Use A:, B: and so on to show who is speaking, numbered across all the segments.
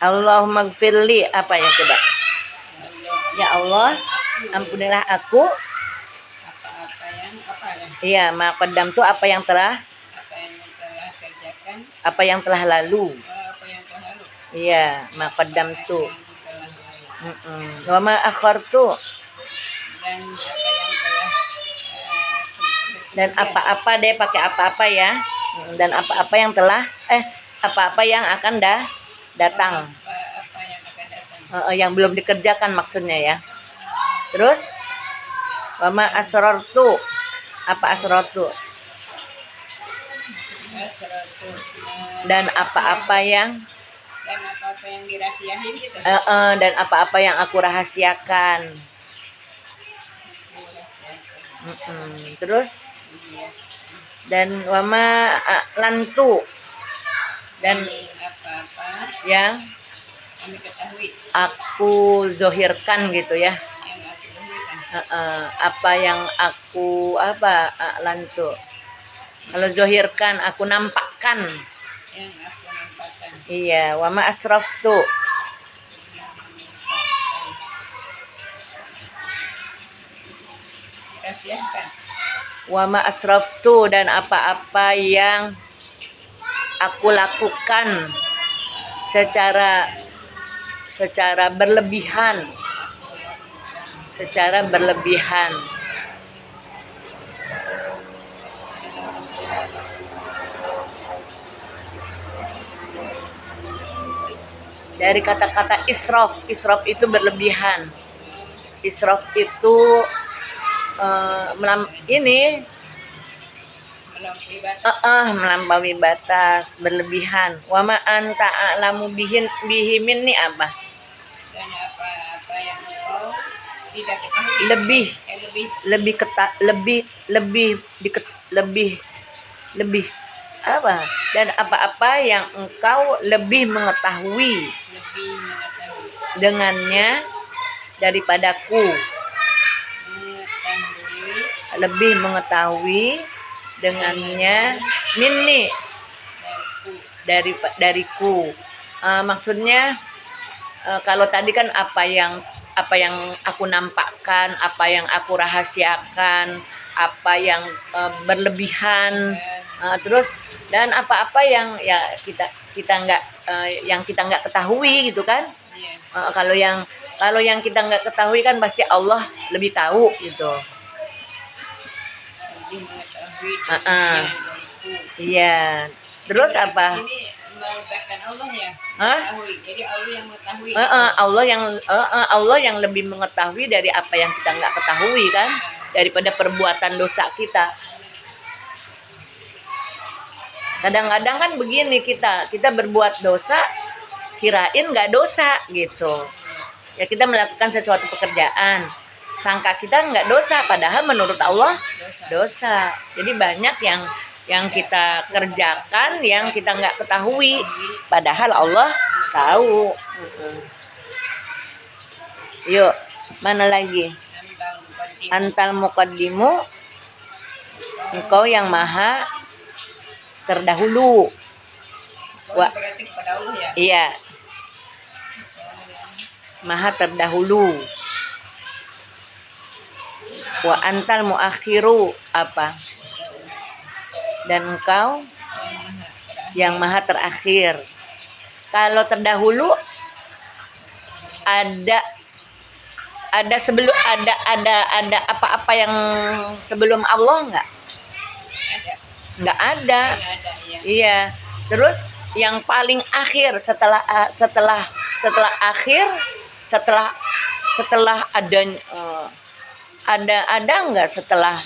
A: Allahumma gfirli apa ya coba? Ya Allah, ampunilah aku.
B: Apa-apa yang apa ya?
A: Iya, ma qaddam tuh apa yang telah
B: Kerjakan.
A: apa yang telah lalu.
B: Apa yang telah lalu.
A: Iya, ma qaddam tuh.
B: Yang telah lalu.
A: Wa ma akhartu. Dan apa-apa deh pakai apa-apa ya. Dan apa-apa yang telah apa-apa yang akan datang.
B: Apa yang akan datang.
A: Yang belum dikerjakan maksudnya ya. Terus wa ma asrartu. Apa asrartu? Dan apa-apa yang
B: dirahasiain gitu.
A: Dan apa-apa yang aku rahasiakan. Terus dan wama lantu dan
B: apa-apa
A: yang
B: kami ketahui
A: aku zohirkan gitu ya. Apa yang aku lantu. Kalau zohirkan aku nampakkan.
B: Yang aku nampakkan.
A: Iya, wama asraftu.
B: Dirahasiakan.
A: Wama asraftu dan apa-apa yang aku lakukan secara berlebihan. Dari kata-kata israf itu berlebihan. Israf itu melampaui batas, berlebihan. Wa ma anta a'lamu bihi minni apa?
B: Dan apa yang engkau tidak ketahui.
A: Lebih apa? Dan apa-apa yang engkau lebih mengetahui dengannya daripadaku. Lebih mengetahui dengannya minni dariku. Maksudnya kalau tadi kan apa yang aku nampakkan, apa yang aku rahasiakan, apa yang berlebihan, terus dan apa-apa yang ya kita nggak ketahui gitu kan. Kalau yang kita nggak ketahui kan pasti Allah lebih tahu gitu. Iya. Terus apa?
B: Ini mengatakan Allah ya. Jadi Allah yang mengetahui.
A: Allah yang lebih mengetahui dari apa yang kita nggak ketahui kan, daripada perbuatan dosa kita. Kadang-kadang kan begini kita berbuat dosa, kirain nggak dosa gitu. Ya kita melakukan sesuatu pekerjaan, sangka kita nggak dosa, padahal menurut Allah dosa. Jadi banyak yang kita kerjakan yang kita nggak ketahui, padahal Allah tahu. Yuk, mana lagi? Antal muqaddimu, engkau yang maha terdahulu.
B: Berarti kepada Allah ya?
A: Iya, maha terdahulu. Wa antal muakhiru apa? Dan engkau yang maha terakhir. Kalau terdahulu ada sebelum ada apa-apa yang sebelum Allah nggak? Nggak ada. Iya. Terus yang paling akhir setelah ada nggak setelah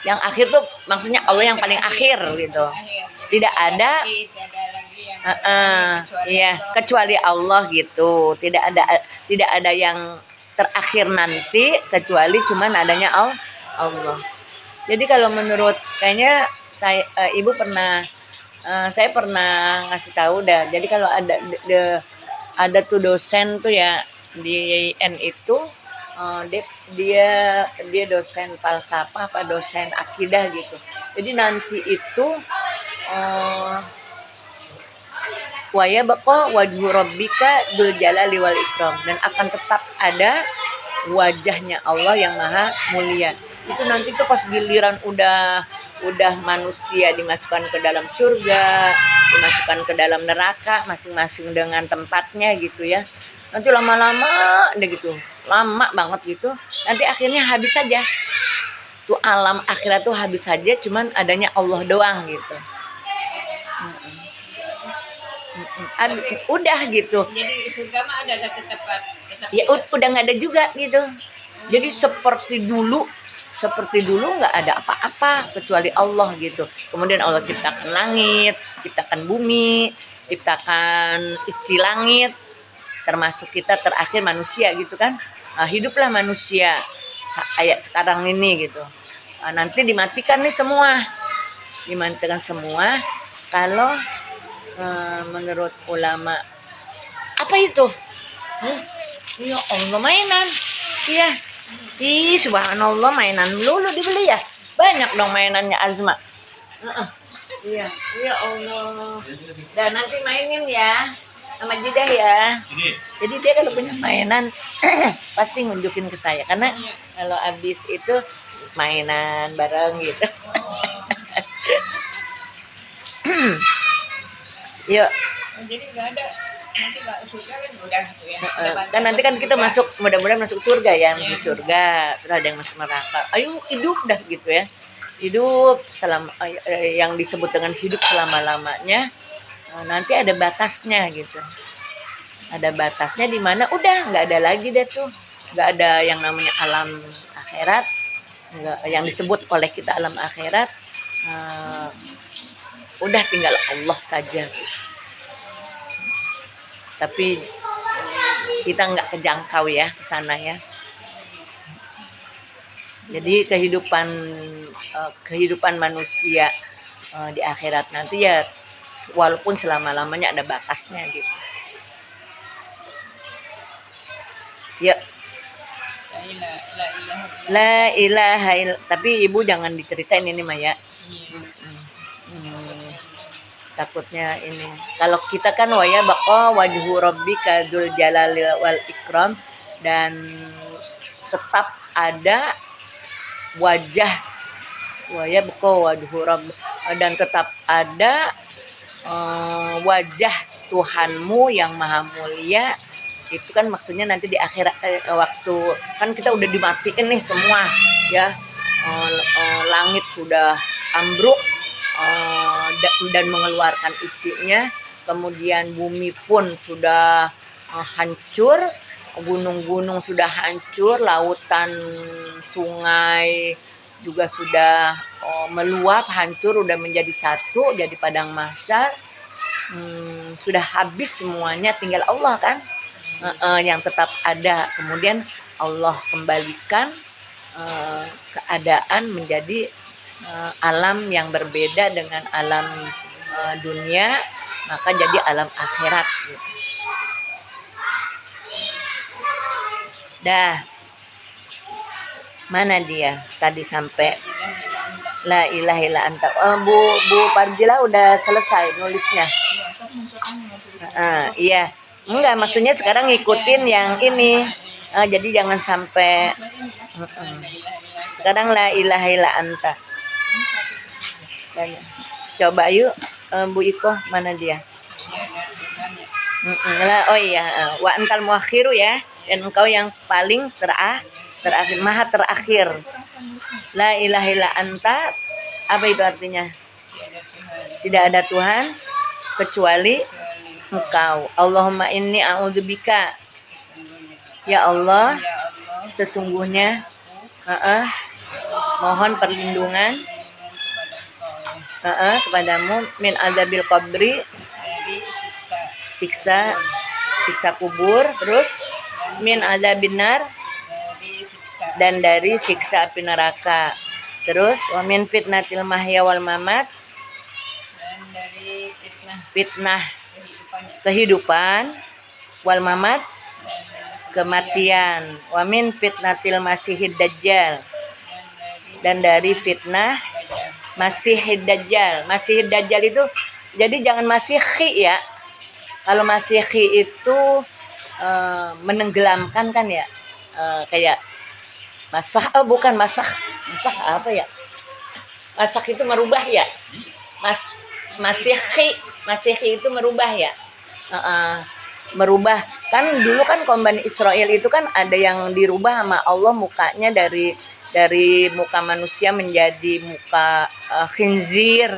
A: yang akhir tuh maksudnya Allah yang paling akhir gitu. Tidak ada. Iya, kecuali Allah gitu. Tidak ada yang terakhir nanti kecuali cuman adanya Allah. Jadi kalau menurut kayaknya Ibu pernah saya pernah ngasih tahu dah. Jadi kalau ada tuh dosen tuh ya di IAIN itu dia dosen falsafah apa dosen akidah gitu. Jadi nanti itu wa yabqa wajhu rabbika dzul jalali wal ikram, dan akan tetap ada wajahnya Allah yang maha mulia. Itu nanti tuh pas giliran udah manusia dimasukkan ke dalam surga, dimasukkan ke dalam neraka, masing-masing dengan tempatnya gitu ya. Nanti lama-lama deh gitu, lama banget gitu. Nanti akhirnya habis saja. Tuh alam akhirat tuh habis saja, cuman adanya Allah doang gitu. Udah gitu.
B: Jadi surga mah ada tetap
A: Ya udah nggak ada juga gitu. Jadi seperti dulu nggak ada apa-apa kecuali Allah gitu. Kemudian Allah ciptakan langit, ciptakan bumi, ciptakan isi langit, termasuk kita terakhir manusia gitu kan. Nah, hiduplah manusia kayak sekarang ini gitu. Nah, nanti dimatikan nih semua, kalau menurut ulama. Apa itu? Ya Allah, mainan. Iya. Ih, subhanallah, mainan lulu dibeli ya. Banyak dong mainannya Azma. Iya, ya Allah. Dan nanti mainin ya sama Jidah ya. Jadi dia kalau punya mainan pasti nunjukin ke saya, karena kalau habis itu mainan bareng gitu. Yuk.
B: jadi nggak ada, nanti nggak surga kan udah tuh ya.
A: Kan nanti kan kita masuk, mudah-mudahan masuk surga ya, masuk surga, terus ada yang masuk neraka. Ayo hidup dah gitu ya, hidup selama yang disebut dengan hidup selama-lamanya. Nanti ada batasnya gitu, ada batasnya di mana udah nggak ada lagi deh tuh, nggak ada yang namanya alam akhirat, nggak yang disebut oleh kita alam akhirat. Udah tinggal Allah saja gitu. Tapi kita nggak kejangkau ya ke sana ya. Jadi kehidupan manusia di akhirat nanti ya, walaupun selama-lamanya ada batasnya gitu. Ya. La ilaha illallah. Tapi ibu jangan diceritain ini Maya. Takutnya ini. Kalau kita kan waya baqa wajhu rabbika dzul jalali wal ikram, dan tetap ada wajah waya baqa wajhu rabb, dan tetap ada wajah Tuhanmu yang maha mulia. Itu kan maksudnya nanti di akhirat, waktu kan kita udah dimatiin nih semua ya, langit sudah ambruk dan mengeluarkan isinya, kemudian bumi pun sudah hancur, gunung-gunung sudah hancur, lautan, sungai juga sudah meluap, hancur, udah menjadi satu, jadi padang mahsyar. Sudah habis semuanya, tinggal Allah kan yang tetap ada. Kemudian Allah kembalikan keadaan menjadi alam yang berbeda dengan alam dunia, maka jadi alam akhirat gitu. Dah, mana dia tadi sampai la ilaha illa anta. Bu Parjila udah selesai nulisnya. Iya, enggak, maksudnya sekarang ngikutin yang ini. Jadi jangan sampai sekarang la ilaha illa anta. Coba yuk, Bu Iko, mana dia? Oh iya, wa antal muakhiru ya, dan engkau yang paling terakhir, maha terakhir. La ilaha illa anta, apa itu artinya? Tidak ada Tuhan kecuali engkau. Allahumma inni a'udzubika, ya Allah, sesungguhnya mohon perlindungan kepadamu min azabil qabri, siksa kubur, terus min azabin nar, dan dari siksa api neraka, terus wa min fitnatil mahya wal mamat,
B: dan dari
A: fitnah kehidupan, wal mamat kematian, wa min fitnatil masihid dajjal, dan dari fitnah Masih Dajjal. Masih Dajjal itu jadi jangan Masih ya. Kalau Masehi itu menenggelamkan kan ya, kayak masak, bukan masak, masak apa ya? Masak itu merubah ya, mas Masehi itu merubah ya. Merubah kan dulu kan kaum Bani Israel itu kan ada yang dirubah sama Allah mukanya dari muka manusia menjadi muka khinzir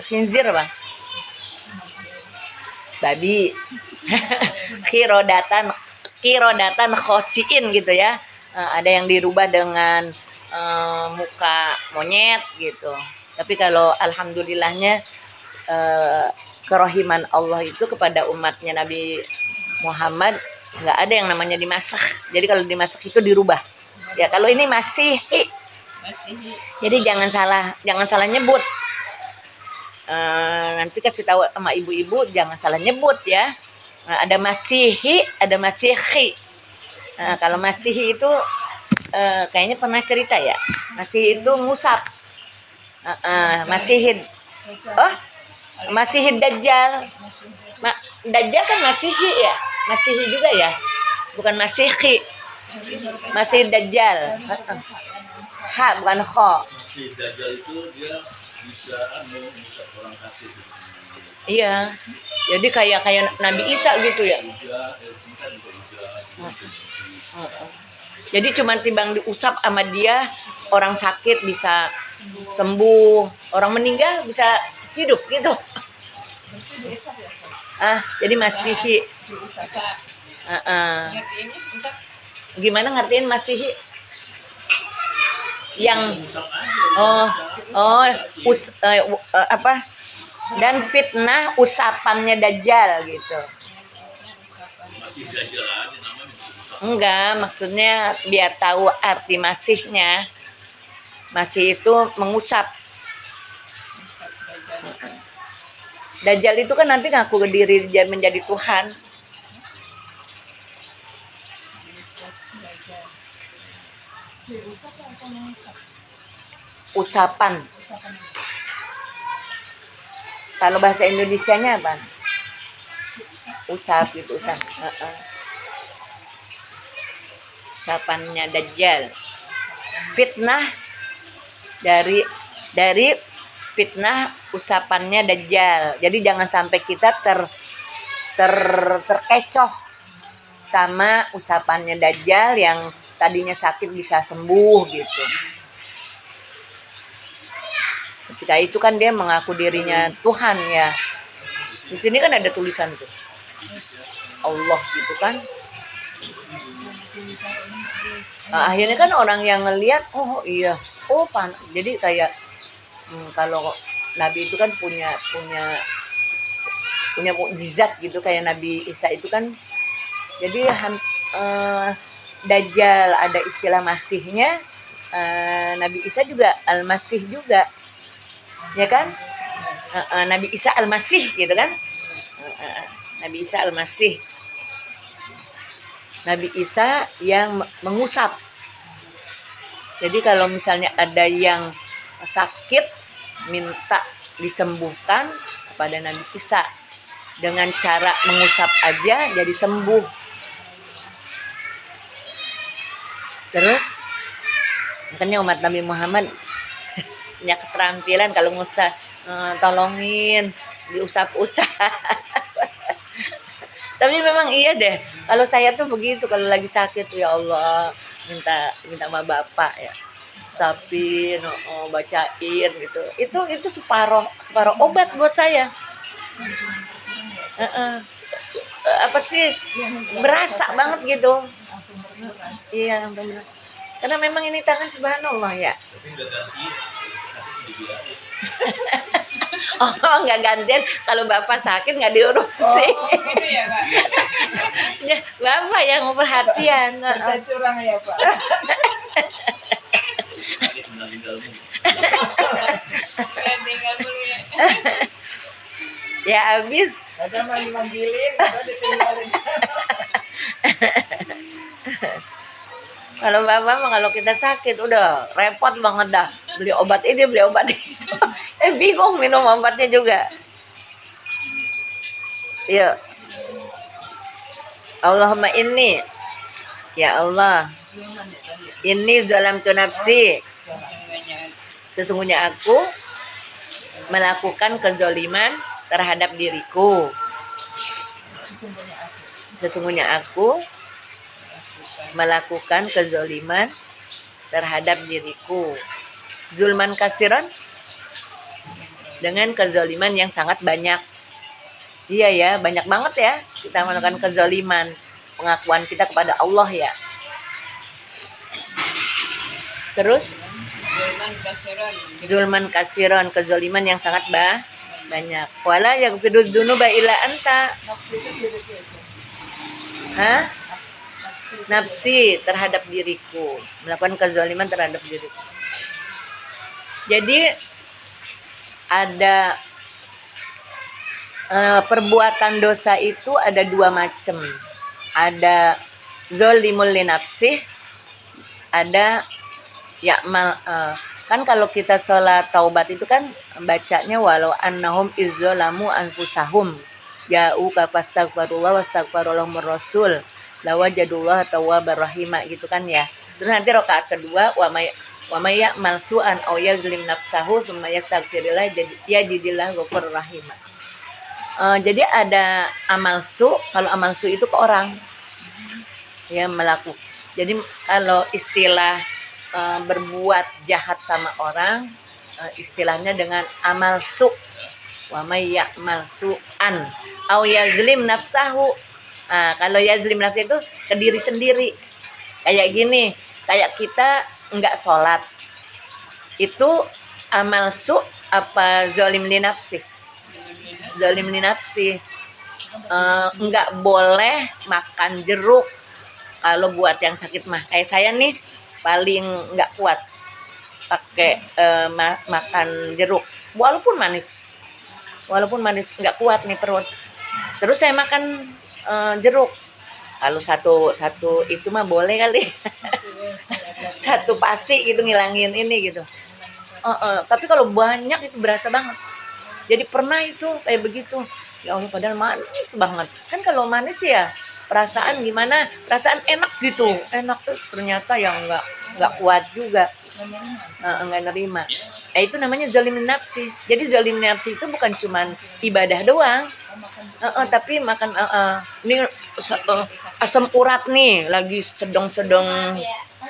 A: bang, babi. kirodatan kirodatan khosiin gitu ya. Ada yang dirubah dengan muka monyet gitu. Tapi kalau alhamdulillahnya kerohiman Allah itu kepada umatnya Nabi Muhammad nggak ada yang namanya dimasak. Jadi kalau dimasak itu dirubah. Ya kalau ini masih, jadi jangan salah nyebut. Nanti kasih tahu sama ibu-ibu jangan salah nyebut ya. Ada masihi, ada masihi. Kalau masihi itu kayaknya pernah cerita ya. Masihi itu musab. Masihid. Oh, Masihid Dajjal. Dajjal kan masihi ya. Masihi juga ya. Bukan masihi. Masih Dajjal. Ha bukan kho.
C: Masih Dajjal itu dia bisa merusak orang sakit.
A: Iya. Jadi kayak Nabi Isa gitu ya. Jadi cuma timbang diusap sama dia, orang sakit bisa sembuh, orang meninggal bisa hidup gitu. Jadi masihi. Gimana ngertiin masihi? Yang apa? Dan fitnah usapannya Dajjal gitu.
C: Masih Dajjal aja namanya.
A: Enggak, maksudnya biar tahu arti masihnya. Masih itu mengusap. Dajjal itu kan nanti ngaku diri menjadi Tuhan. Usapan. Kalau bahasa Indonesianya apa? Usap gitu, usap. Usapannya Dajjal. Fitnah dari fitnah usapannya Dajjal. Jadi jangan sampai kita terkecoh sama usapannya Dajjal yang tadinya sakit bisa sembuh gitu. Ketika itu kan dia mengaku dirinya Tuhan ya. Di sini kan ada tulisan tuh Allah gitu kan. Akhirnya kan orang yang ngelihat, oh iya, jadi kayak kalau Nabi itu kan punya mukjizat gitu kayak Nabi Isa itu kan. Jadi Dajjal ada istilah masihnya, Nabi Isa juga Al-Masih juga. Ya kan? Nabi Isa Al-Masih gitu kan? Nabi Isa Al-Masih. Nabi Isa yang mengusap. Jadi kalau misalnya ada yang sakit minta disembuhkan kepada Nabi Isa dengan cara mengusap aja jadi sembuh. Terus makanya umat Nabi Muhammad punya keterampilan kalau ngusap, tolongin diusap-usap. Tapi memang iya deh, kalau saya tuh begitu kalau lagi sakit ya Allah minta sama bapak ya, usapin, bacain gitu. Itu separuh obat buat saya. Apa sih, berasa banget gitu. Iya benar. Karena memang ini tangan subhanallah ya. Oh nggak gantian, kalau bapak sakit nggak diurusin.
B: Gitu ya Pak.
A: Bapak yang perhatian.
B: Kita curang ya Pak. Tinggal dulu ya.
A: Ya habis.
B: Ada manggilin, ada ditinggalin.
A: Kalau bapak mah kalau kita sakit udah repot banget dah, beli obat ini beli obat itu. Bingung minum obatnya juga. Yuk Allahumma inni, ya Allah, ini zalamtu nafsi, sesungguhnya aku melakukan kezaliman terhadap diriku. Sesungguhnya aku melakukan kezaliman terhadap diriku. Zulman kasiran, dengan kezaliman yang sangat banyak. Iya ya, banyak banget ya kita melakukan kezaliman. Pengakuan kita kepada Allah ya. Terus zulman kasiran, kezaliman yang sangat banyak. Wala yaghfiru dzunuba illa anta. Hah? Nafsi, terhadap diriku, melakukan kezaliman terhadap diriku. Jadi ada perbuatan dosa itu ada dua macam. Ada zolimul li nafsih, ada ya'mal. Kan kalau kita sholat taubat itu kan bacanya walau annahum izzalamu anfusahum ja'u ka fastaghfirullah wastaghfirallahumur rasul lawajadullah tawwabar rahima gitu kan ya. Terus nanti rakaat kedua wa may ya'mal su'an aw yazlim nafsahu tsumma yastaghfirullah yajidillah ghafurur rahim. Jadi ada amal su, kalau amal su itu ke orang ya melakukan. Jadi kalau istilah berbuat jahat sama orang, istilahnya dengan amal su. Wa may ya'mal su'an aw yazlim nafsahu. Kalau yazlim nafsu itu ke diri sendiri. Kayak gini, kayak kita enggak sholat. Itu amal su apa zalim li nafsi? Zalim li nafsi. Enggak boleh makan jeruk kalau buat yang sakit mah. Kayak saya nih paling enggak kuat pakai makan jeruk walaupun manis enggak kuat nih perut. Terus saya makan jeruk. Kalau satu itu mah boleh kali. Satu pasi gitu ngilangin ini gitu. Tapi kalau banyak itu berasa banget. Jadi pernah itu kayak begitu. Ya Allah, padahal manis banget. Kan kalau manis ya perasaan gimana? Perasaan enak gitu. Enak tuh ternyata yang enggak kuat juga. Enggak nerima. Itu namanya zalim nafsi. Jadi zalim nafsi itu bukan cuman ibadah doang. Tapi makan ini asam urat nih lagi sedang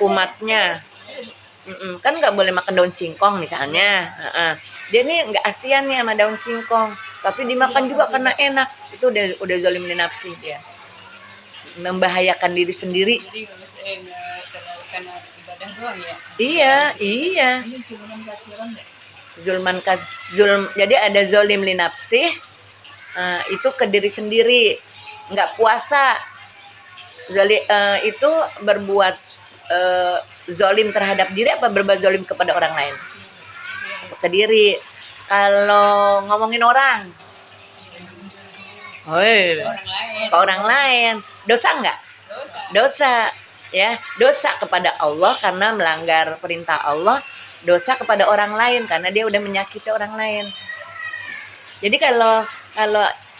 A: kumatnya. Kan nggak boleh makan daun singkong misalnya. Dia nih nggak asian nih sama daun singkong, tapi dimakan juga karena enak. Itu udah zalim nafsi dia. Membahayakan diri sendiri.
B: Jadi karena ibadah doang ya.
A: Iya. Jadi ada zalim li nafsi, itu ke diri sendiri. Nggak puasa. Itu berbuat zalim terhadap diri apa berbuat zalim kepada orang lain? Ke diri. Kalau ngomongin orang, ke orang lain, dosa enggak? Dosa, ya. Dosa kepada Allah karena melanggar perintah Allah, dosa kepada orang lain karena dia udah menyakiti orang lain. Jadi kalau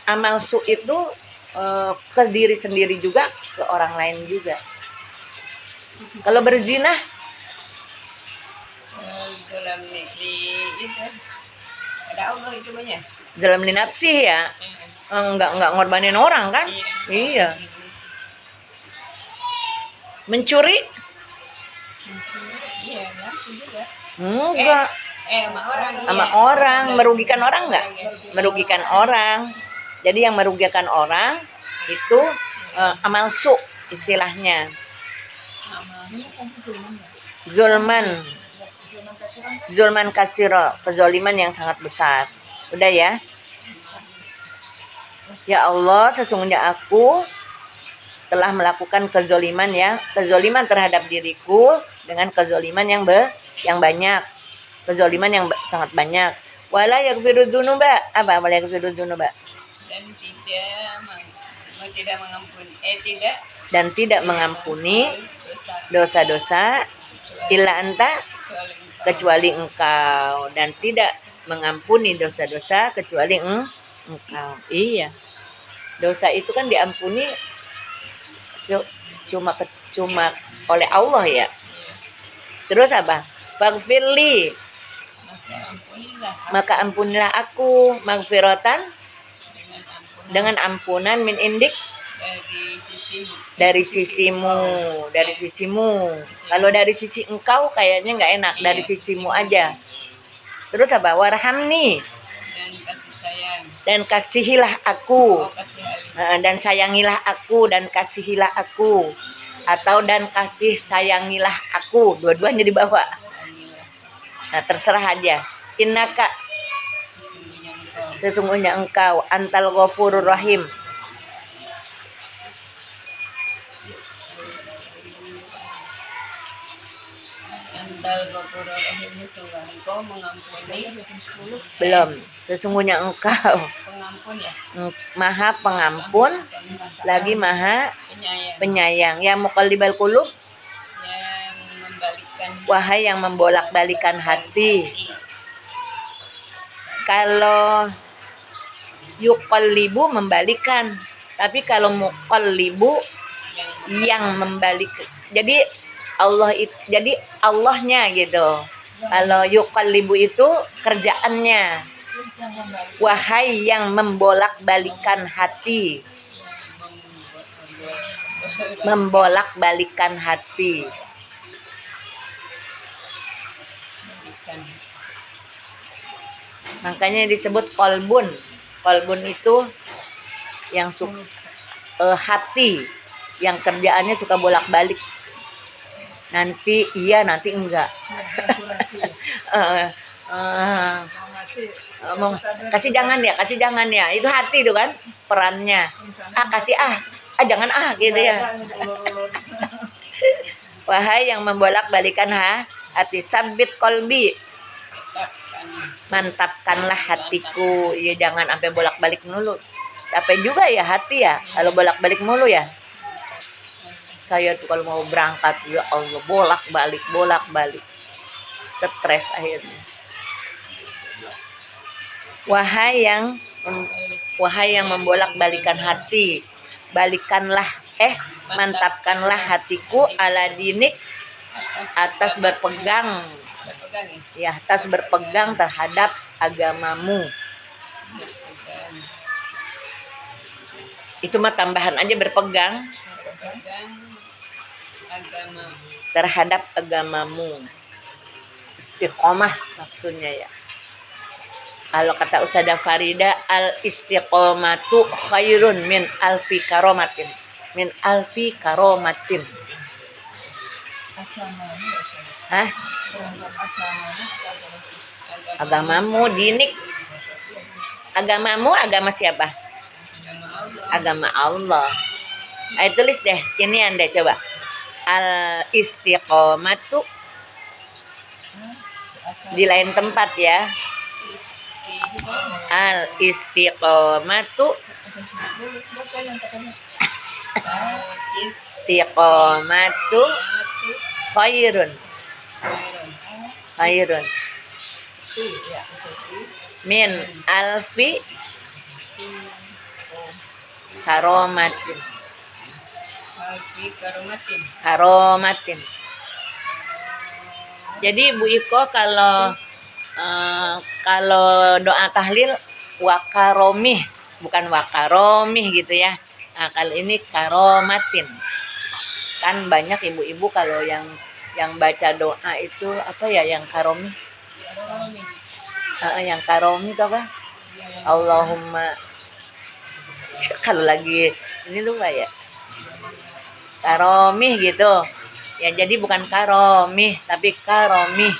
A: amal su itu ke diri sendiri juga, ke orang lain juga. Kalau berzina,
B: Dalam di itu ada Allah itu banyak.
A: zalim li nafsi ya. Enggak ngorbanin orang kan? Iya. Mencuri?
B: Iya, nafsu juga.
A: Enggak. Sama orang, merugikan orang enggak? Merugikan orang. Jadi yang merugikan orang itu amal su istilahnya. Zulman kasiro, kezaliman yang sangat besar. Udah ya. Ya Allah, sesungguhnya aku telah melakukan kezaliman terhadap diriku dengan kezaliman yang banyak. Kezaliman yang sangat banyak. Wala yaghfiru dzunuba. Apa wala yaghfiru dzunuba? Dan tidak mengampuni dosa-dosa illa anta, kecuali engkau, dan tidak mengampuni dosa-dosa kecuali engkau. Iya. Dosa itu kan diampuni cuma oleh Allah ya. Terus apa? Faghfirli,
B: Maka ampunilah
A: maka ampunilah aku, magfiratan
B: dengan ampunan
A: dengan ampunan min indik,
B: dari sisimu.
A: dari sisimu. Kalau dari sisi engkau kayaknya nggak enak, dari
B: Iya,
A: sisimu aja. Terus apa? Warhamni,
B: dan kasih sayang.
A: dan kasihilah aku.
B: Oh, kasih alih.
A: Dan sayangilah aku, dan kasihilah aku. Atau dan kasih sayangilah aku. Dua-duanya dibawa.
B: Anilah
A: Nah, terserah aja. Innaka,
B: sesungguhnya engkau
A: sesungguhnya engkau, antal ghafurur rahim.
B: Antal Ghafurur Rahim, sungguh engkau mengampuni.
A: Belum. Sesungguhnya engkau
B: Pengampun ya,
A: maha pengampun, lagi maha
B: penyayang,
A: penyayang. Ya muqallibal qulub,
B: yang membalikkan
A: wahai yang membolak-balikan hati. Kalau yuqallibu membalikan, tapi kalau muqallibu yang membalik. Jadi jadi Allahnya gitu. Kalau yuqallibu itu kerjaannya. Wahai yang membolak-balikan hati, membolak-balikan hati.
B: membalikan
A: Makanya disebut kolbun. Kolbun itu yang hati yang kerjaannya suka bolak-balik. Nanti iya, nanti enggak. Eh, eh, kasih jangan ya. Itu hati itu kan perannya. Kasih jangan gitu ya. Wahai yang membolak-balikan hati, sabit kolbi,
B: tetapkan
A: mantapkanlah hatiku. Ya jangan sampai bolak-balik mulu. Capek juga ya hati ya kalau bolak-balik mulu ya. Saya tuh kalau mau berangkat, ya Allah, bolak-balik. Stres akhirnya. Wahai yang membolak-balikan hati, balikanlah mantapkanlah hatiku ala dinik, atas berpegang
B: ya,
A: atas berpegang terhadap agamamu.
B: berpegang
A: Itu mah tambahan aja, berpegang
B: agama.
A: terhadap agamamu. Istiqomah maksudnya ya. Kalau kata Ustazah Farida, al istiqomatu khairun min alfi karomatin. Min alfi karomatin. Hah? Agamamu dinik. Agamamu agama siapa? Agama Allah. Ayo tulis deh. Ini Anda coba. Al istiqomatu di lain tempat ya. Al istiqomatu istiqomatu khairun min alfi karomatin. Jadi Bu Iko kalau doa tahlil wakaromih, bukan wakaromih gitu ya. Nah, kalau ini karomatin. Kan banyak ibu-ibu kalau yang baca doa itu apa ya, yang karomi. Yang karomi itu apa? Allahumma, kalau lagi ini lupa ya. Karomi gitu. Ya jadi bukan karomi tapi karomi.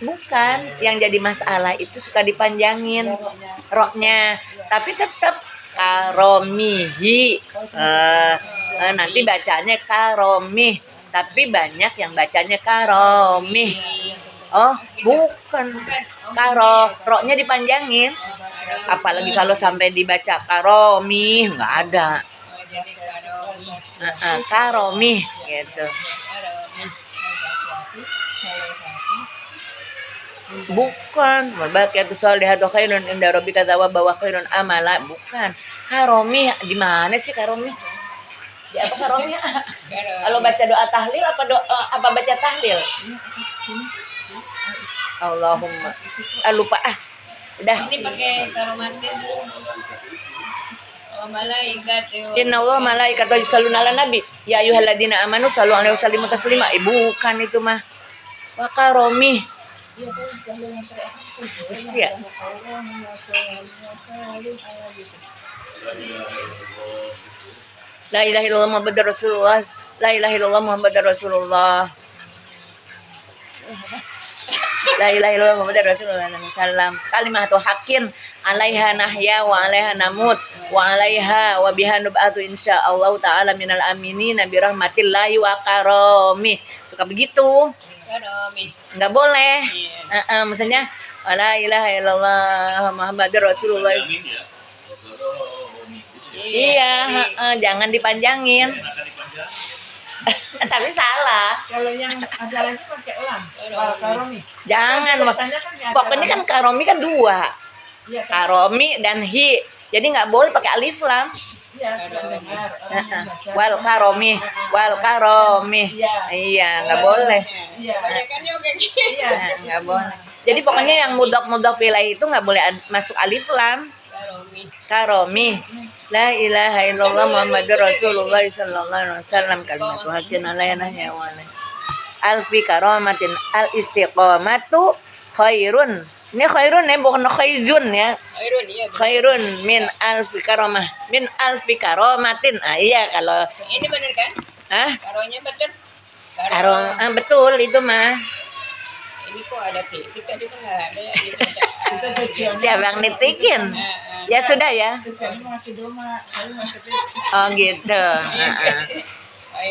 A: Bukan, yang jadi masalah itu suka dipanjangin roknya, tapi tetap karomihi. Nanti bacanya karomih, tapi banyak yang bacanya karomih. Oh, bukan. Roknya dipanjangin. Apalagi kalau sampai dibaca karomih, nggak ada. Karomih gitu. Bukan, baqiyatus sholihatu khairun inda rabbika thawaba wa khairun amala. Bukan. Karomi di mana sih karomi? Di apa karomi? Kalau baca doa tahlil apa baca tahlil? Allahumma. Lupa Udah.
B: Ini pakai karomatin. Oh, malaikat yo.
A: Inna Allah malaikatahu yusholluna 'alan nabi. Ya ayyuhalladzina amanu shallu 'alaihi wasallimu taslima. Bukan itu mah. Wa karomi. Terus ya. La ilaha illallah Muhammadur Rasulullah. La ilaha illallah Muhammadur Rasulullah. La ilaha illallah Muhammadur Rasulullah sallam. Kalimatu haqqin 'alaiha nahya wa 'alaiha namut wa 'alaiha wa biha nub'atu insyaallah taala minal aminin bi rahmatillahi wa karami. Suka begitu.
B: Karomi.
A: Enggak boleh. Maksudnya la ilaha illallah Muhammadur Rasulullah.
C: Amin ya.
A: Iya, jangan dipanjangin.
C: Akan dipanjang.
A: Tapi salah.
D: Kalau yang ada lagi pakai elang. Kalau karomi.
A: Jangan.
D: Biasanya kan nggak ada
A: Pokoknya kan karomi kan dua.
D: Iya, kan?
A: Karomi dan hi. Jadi nggak boleh pakai alif lam.
D: Iya, pernah dengar orang yang baca.
A: Wal karomi, wal karomi. Iya, nggak boleh.
D: Iya.
B: Kan yo kayak gitu.
D: Iya.
A: Nggak boleh. Jadi pokoknya yang mudhaf ilaih itu nggak boleh masuk alif lam.
B: Karomi.
A: Karomi. La ilaha illallah Muhammadur Rasulullah sallallahu alaihi wasallam kalimatu haqqin alaina ya wa alfi karamatin al istiqamatu khairun. Ini khairun ya bukan khaizun ya.
B: Khairun iya.
A: Khairun min alfi karamah. Min alfi karamatin. Iya kalau
B: Ini benar kan? Karonya betul.
A: betul itu mah.
B: Ini kok ada titik tadi kan nggak ada ya.
D: Kita tujuannya.
A: Siapa yang nitikin? Ya sudah ya.
D: Tujuannya masih doma. Saya masih
A: Oh gitu.